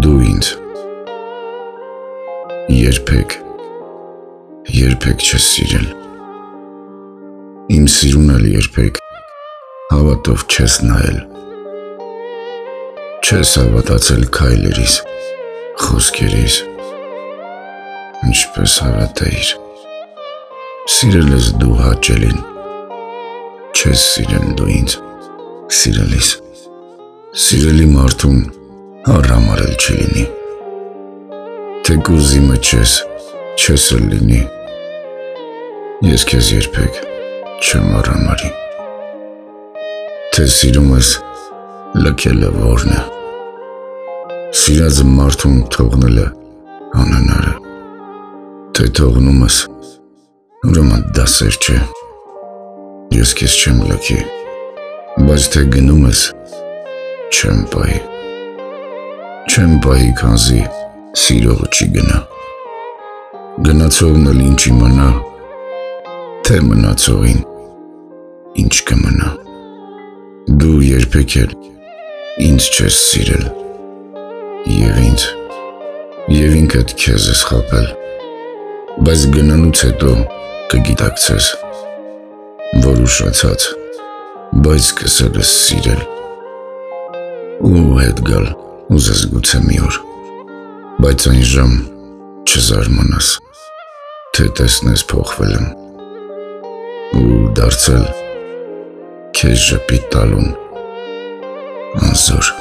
Դու ինձ երբեք չես սիրել, իմ սիրուն էլ երբեք հավատով չես նայել, չես հավատացել քայլերիս, խոսքերիս, ինչպես հավատեիր, սիրել ես դու հաճելին, չես սիրել դու ինձ, սիրելիս, սիրելի մարդուն հարամարել չի լինի, թեկուզ իմը չես էլ լինի, ես քեզ երբեք չեմ արամարի, թե սիրում ես լքելը որն է, սիրածը մարդուն թողնելը անհնար է, թե թողնում ես, ուրեմն դա սեր չէ, ես քեզ չեմ լքի, բայց թե գնում ես, չեմ պահի, քանզի սիրողը չի գնա, գնացողն էլ ինչ իմանա, թե մնացողին ինչ կմնա, դու երբեք էլ ինձ չես սիրել, և ինքդ քեզ ես խաբել, բայց գնանուց հետո կգիտակցես, որ ուշացած, բայց սկսել ես սիրել, ու հետ գալ ուզես գուցե մի օր, բայց այն ժամ չզարմանաս, թե տեսնես փոխվել եմ, ու դարձել քեզ ժպիտ տալուն անզոր։